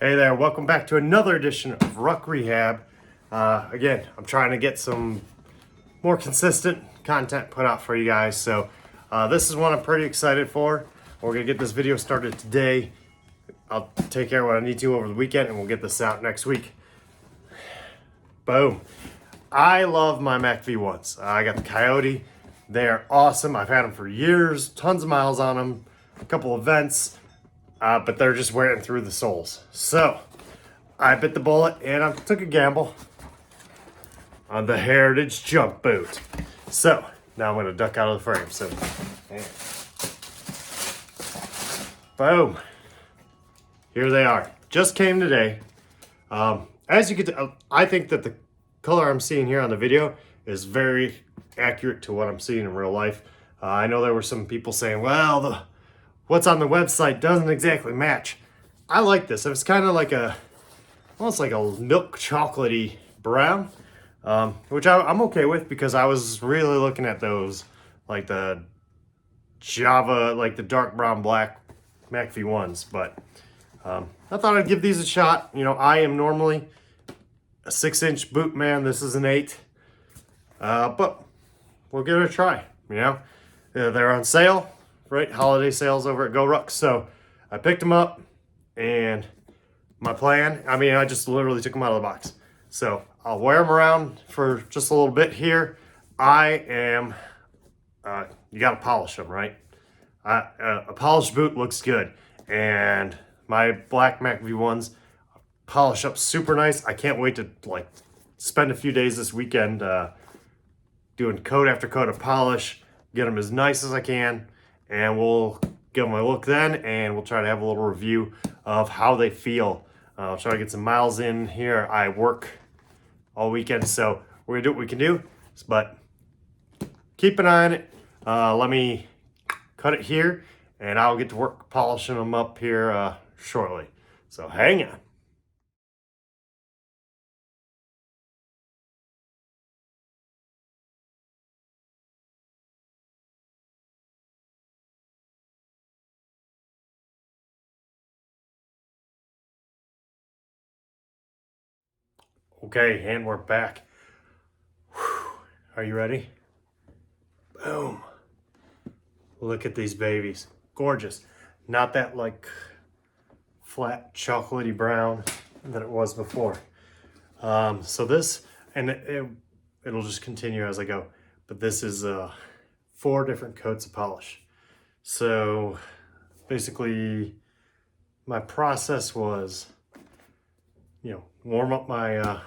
Hey there, welcome back to another edition of Ruck Rehab. Again, I'm trying to get some more consistent content put out for you guys. So this is one I'm pretty excited for. We're gonna get this video started today. I'll take care of what I need to over the weekend and we'll get this out next week. Boom. I love my Mac V1s. I got the Coyote. They're awesome. I've had them for years, tons of miles on them, a couple events. But they're just wearing through the soles. So I bit the bullet and I took a gamble on the Heritage jump boot. So now I'm gonna duck out of the frame. So, boom. Here they are. Just came today. As you can tell, I think that the color I'm seeing here on the video is very accurate to what I'm seeing in real life. I know there were some people saying, well, what's on the website doesn't exactly match. I like this. It's kind of like almost like a milk chocolatey brown, which I'm okay with because I was really looking at those, like the Java, like the dark brown black Mac V1s. But I thought I'd give these a shot. You know, I am normally a 6-inch boot man. This is an 8, but we'll give it a try. You know, they're on sale. Right, holiday sales over at GORUCK. So I picked them up, and my plan, I just literally took them out of the box. So I'll wear them around for just a little bit here. You gotta polish them, right? A polished boot looks good. And my black Mac V1s polish up super nice. I can't wait to spend a few days this weekend doing coat after coat of polish, get them as nice as I can. And we'll give them a look then, and we'll try to have a little review of how they feel. I'll try to get some miles in here. I work all weekend, so we're gonna do what we can do, but keep an eye on it. Let me cut it here, and I'll get to work polishing them up here shortly. So hang on. Okay, and we're back. Whew. Are you ready? Boom. Look at these babies. Gorgeous. Not that flat chocolatey brown that it was before. So this, and it'll just continue as I go, but this is 4 different coats of polish. So basically my process was, warm up my, I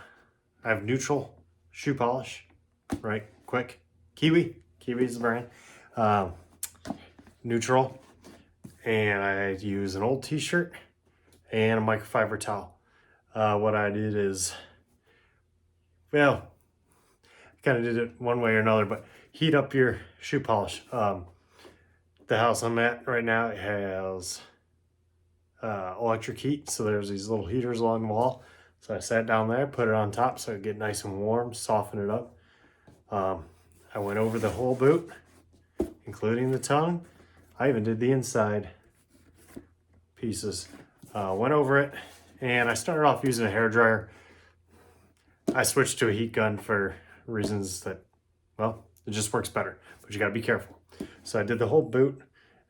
have neutral shoe polish, right? Quick. Kiwi is the brand. Neutral. And I use an old t-shirt and a microfiber towel. What I did is, I kind of did it one way or another, but heat up your shoe polish. The house I'm at right now, it has electric heat, so there's these little heaters along the wall. So I sat down there, put it on top so it'd get nice and warm, soften it up. I went over the whole boot, including the tongue. I even did the inside pieces. Went over it, and I started off using a hairdryer. I switched to a heat gun for reasons that, it just works better, but you gotta be careful. So I did the whole boot,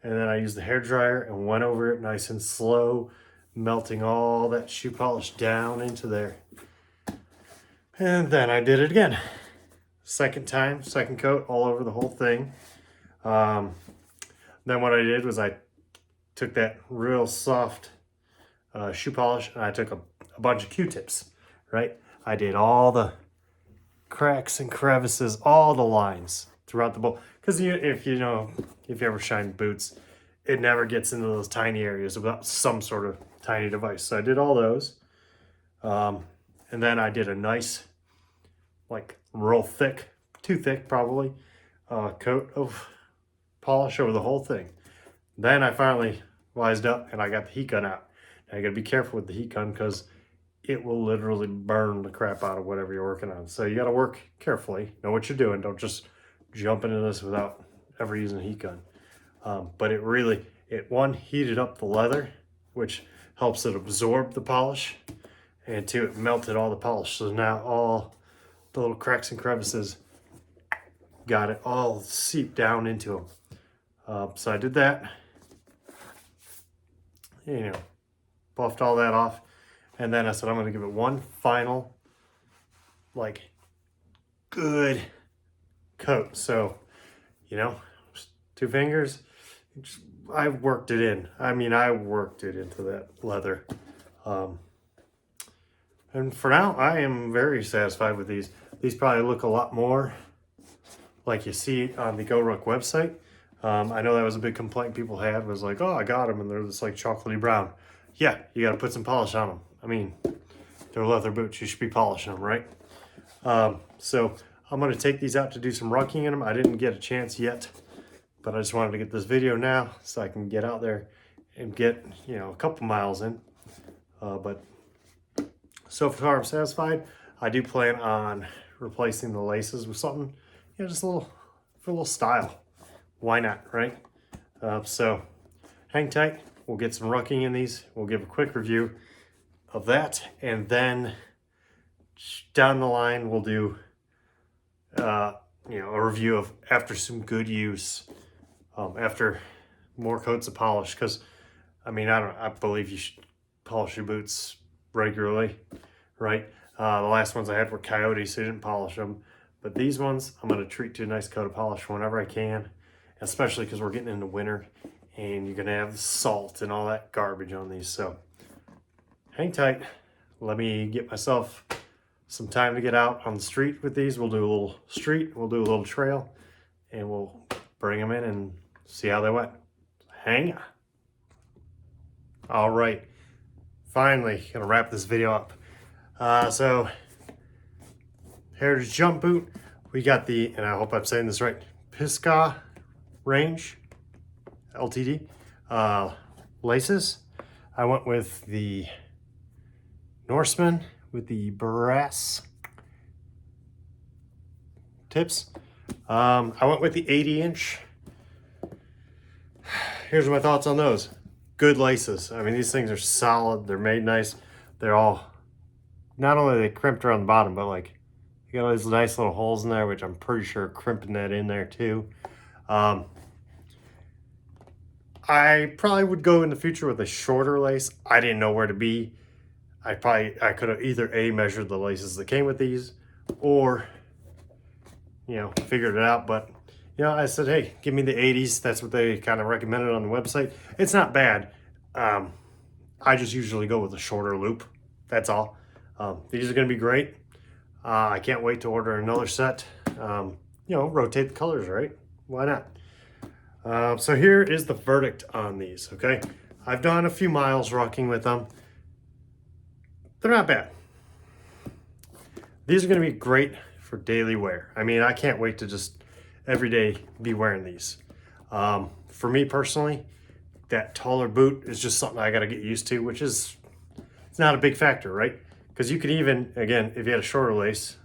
and then I used the hairdryer and went over it nice and slow, melting all that shoe polish down into there. And then I did it again. Second time, second coat all over the whole thing. Then what I did was I took that real soft shoe polish and I took a bunch of Q-tips, right? I did all the cracks and crevices, all the lines throughout the boot. Because if you ever shine boots, it never gets into those tiny areas without some sort of tiny device. So I did all those. And then I did a nice, real thick, too thick probably, coat of polish over the whole thing. Then I finally wised up and I got the heat gun out. Now you gotta be careful with the heat gun because it will literally burn the crap out of whatever you're working on. So you gotta work carefully, know what you're doing. Don't just jump into this without ever using a heat gun. But it heated up the leather, which helps it absorb the polish, and two, it melted all the polish. So now all the little cracks and crevices got it all seeped down into them. So I did that, you know, buffed all that off. And then I said, I'm going to give it one final, like, good coat. So, you know, just 2 fingers. I worked it in. I mean, I worked it into that leather. And for now, I am very satisfied with these. These probably look a lot more like you see on the GORUCK website. I know that was a big complaint people had, was like, oh, I got them and they're just like chocolatey brown. Yeah, you got to put some polish on them. I mean, they're leather boots. You should be polishing them, right? So I'm going to take these out to do some rucking in them. I didn't get a chance yet, but I just wanted to get this video now so I can get out there and get, you know, a couple miles in. But so far I'm satisfied. I do plan on replacing the laces with something, you know, just a little, for a little style. Why not, right? So hang tight. We'll get some rucking in these. We'll give a quick review of that, and then down the line we'll do you know, a review of after some good use, after more coats of polish. Because I mean, I believe you should polish your boots regularly, right? The last ones I had were coyotes, so I didn't polish them, but these ones I'm going to treat to a nice coat of polish whenever I can, especially because we're getting into winter and you're going to have salt and all that garbage on these. So hang tight. Let me get myself some time to get out on the street with these. We'll do a little street, we'll do a little trail, and we'll bring them in and see how they went. Hang on. All right, finally gonna wrap this video up. So Heritage Jump Boot, we got the, and I hope I'm saying this right, Pisgah range LTD laces. I went with the Norseman with the brass tips. I went with the 80-inch. Here's my thoughts on those. Good laces. I mean, these things are solid. They're made nice. They're all, not only are they crimped around the bottom, but like, you got all these nice little holes in there, which I'm pretty sure are crimping that in there too. I probably would go in the future with a shorter lace. I didn't know where to be. I could have either A, measured the laces that came with these, or, you know, figured it out. But, you know, I said, hey, give me the 80s. That's what they kind of recommended on the website. It's not bad. I just usually go with a shorter loop. That's all. These are going to be great. I can't wait to order another set. You know, rotate the colors, right? Why not? So here is the verdict on these, okay? I've done a few miles rucking with them. They're not bad. These are going to be great for daily wear. I mean, I can't wait to just every day be wearing these. For me personally, that taller boot is just something I got to get used to, which is, it's not a big factor, right? Because you could even, again, if you had a shorter lace,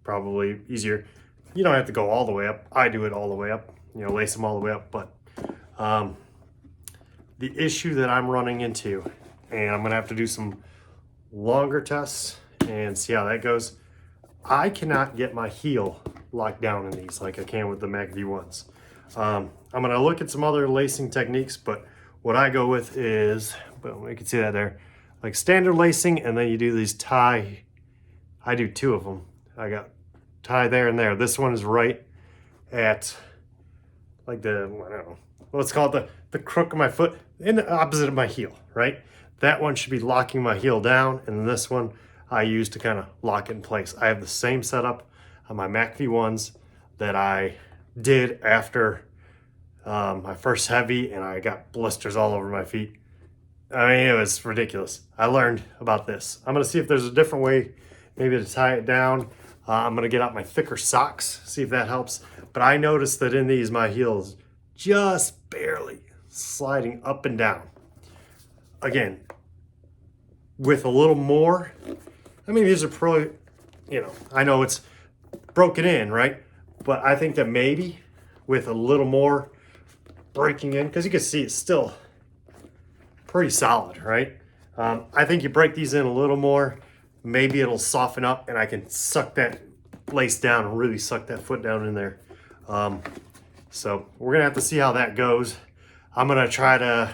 probably easier. You don't have to go all the way up. I do it all the way up, you know, lace them all the way up. But the issue that I'm running into, and I'm going to have to do some longer tests and see how that goes. I cannot get my heel locked down in these like I can with the Mac V1s. I'm going to look at some other lacing techniques, but what I go with is, well, you can see that there, like standard lacing, and then you do these tie. I do 2 of them. I got tie there and there. This one is right at like the, I don't know, let's call it the crook of my foot, in the opposite of my heel, right? That one should be locking my heel down, and this one I use to kind of lock it in place. I have the same setup on my Mac V1s that I did after my first heavy, and I got blisters all over my feet. I mean, it was ridiculous. I learned about this. I'm going to see if there's a different way maybe to tie it down. I'm going to get out my thicker socks, see if that helps. But I noticed that in these, my heel is just barely sliding up and down. Again, with a little more, I mean, these are probably, you know, I know it's broken in, right? But I think that maybe with a little more breaking in, because you can see it's still pretty solid, right? I think you break these in a little more, maybe it'll soften up and I can suck that lace down and really suck that foot down in there. So we're gonna have to see how that goes. I'm gonna try to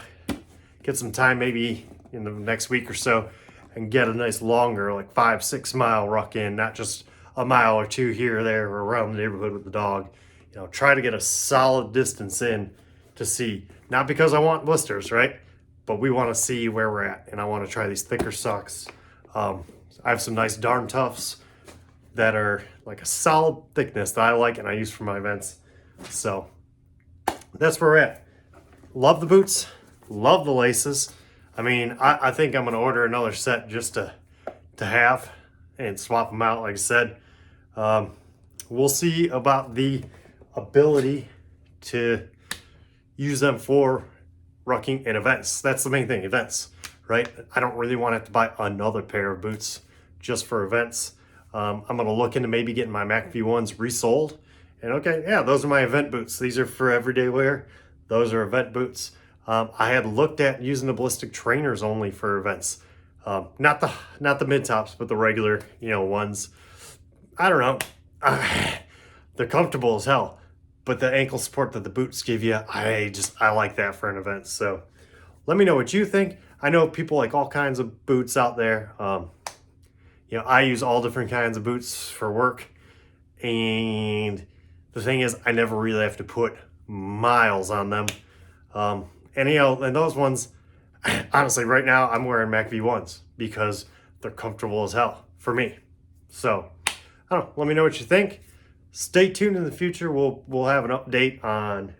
get some time maybe in the next week or so and get a nice longer, like 5-6 mile ruck in, not just a mile or two here or there or around the neighborhood with the dog. You know, try to get a solid distance in to see, not because I want blisters, right? But we want to see where we're at, and I want to try these thicker sucks. I have some nice darn toughs that are like a solid thickness that I like and I use for my events. So that's where we're at. Love the boots, love the laces. I mean, I think I'm gonna order another set just to have and swap them out, like I said. We'll see about the ability to use them for rucking and events. That's the main thing, events, right? I don't really want to have to buy another pair of boots just for events. I'm gonna look into maybe getting my McAfee ones resold. And okay, yeah, those are my event boots. These are for everyday wear. Those are event boots. I had looked at using the ballistic trainers only for events. Not the mid tops, but the regular, ones. I don't know. They're comfortable as hell, but the ankle support that the boots give you, I like that for an event. So let me know what you think. I know people like all kinds of boots out there. I use all different kinds of boots for work, and the thing is, I never really have to put miles on them. And those ones, honestly, right now I'm wearing McAfee ones because they're comfortable as hell for me. So I don't know, let me know what you think. Stay tuned in the future. We'll have an update on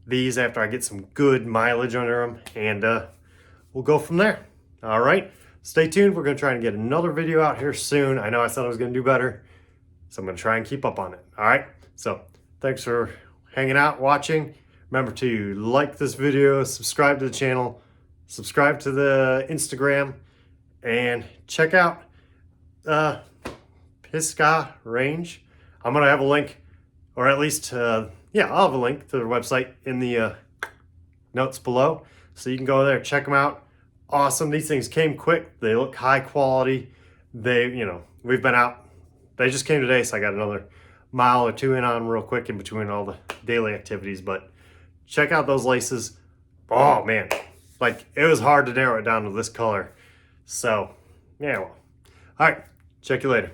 these after I get some good mileage under them, and we'll go from there. All right, stay tuned. We're gonna try and get another video out here soon. I know I said I was gonna do better, so I'm gonna try and keep up on it. All right, so thanks for hanging out, watching. Remember to like this video, subscribe to the channel, subscribe to the Instagram, and check out Pisgah Range. I'm gonna have a link, or at least, I'll have a link to their website in the notes below. So you can go there, check them out. Awesome, these things came quick. They look high quality. We've been out. They just came today, so I got another mile or two in on real quick in between all the daily activities. But check out those laces. Oh man, like it was hard to narrow it down to this color. So yeah, well, all right, check you later.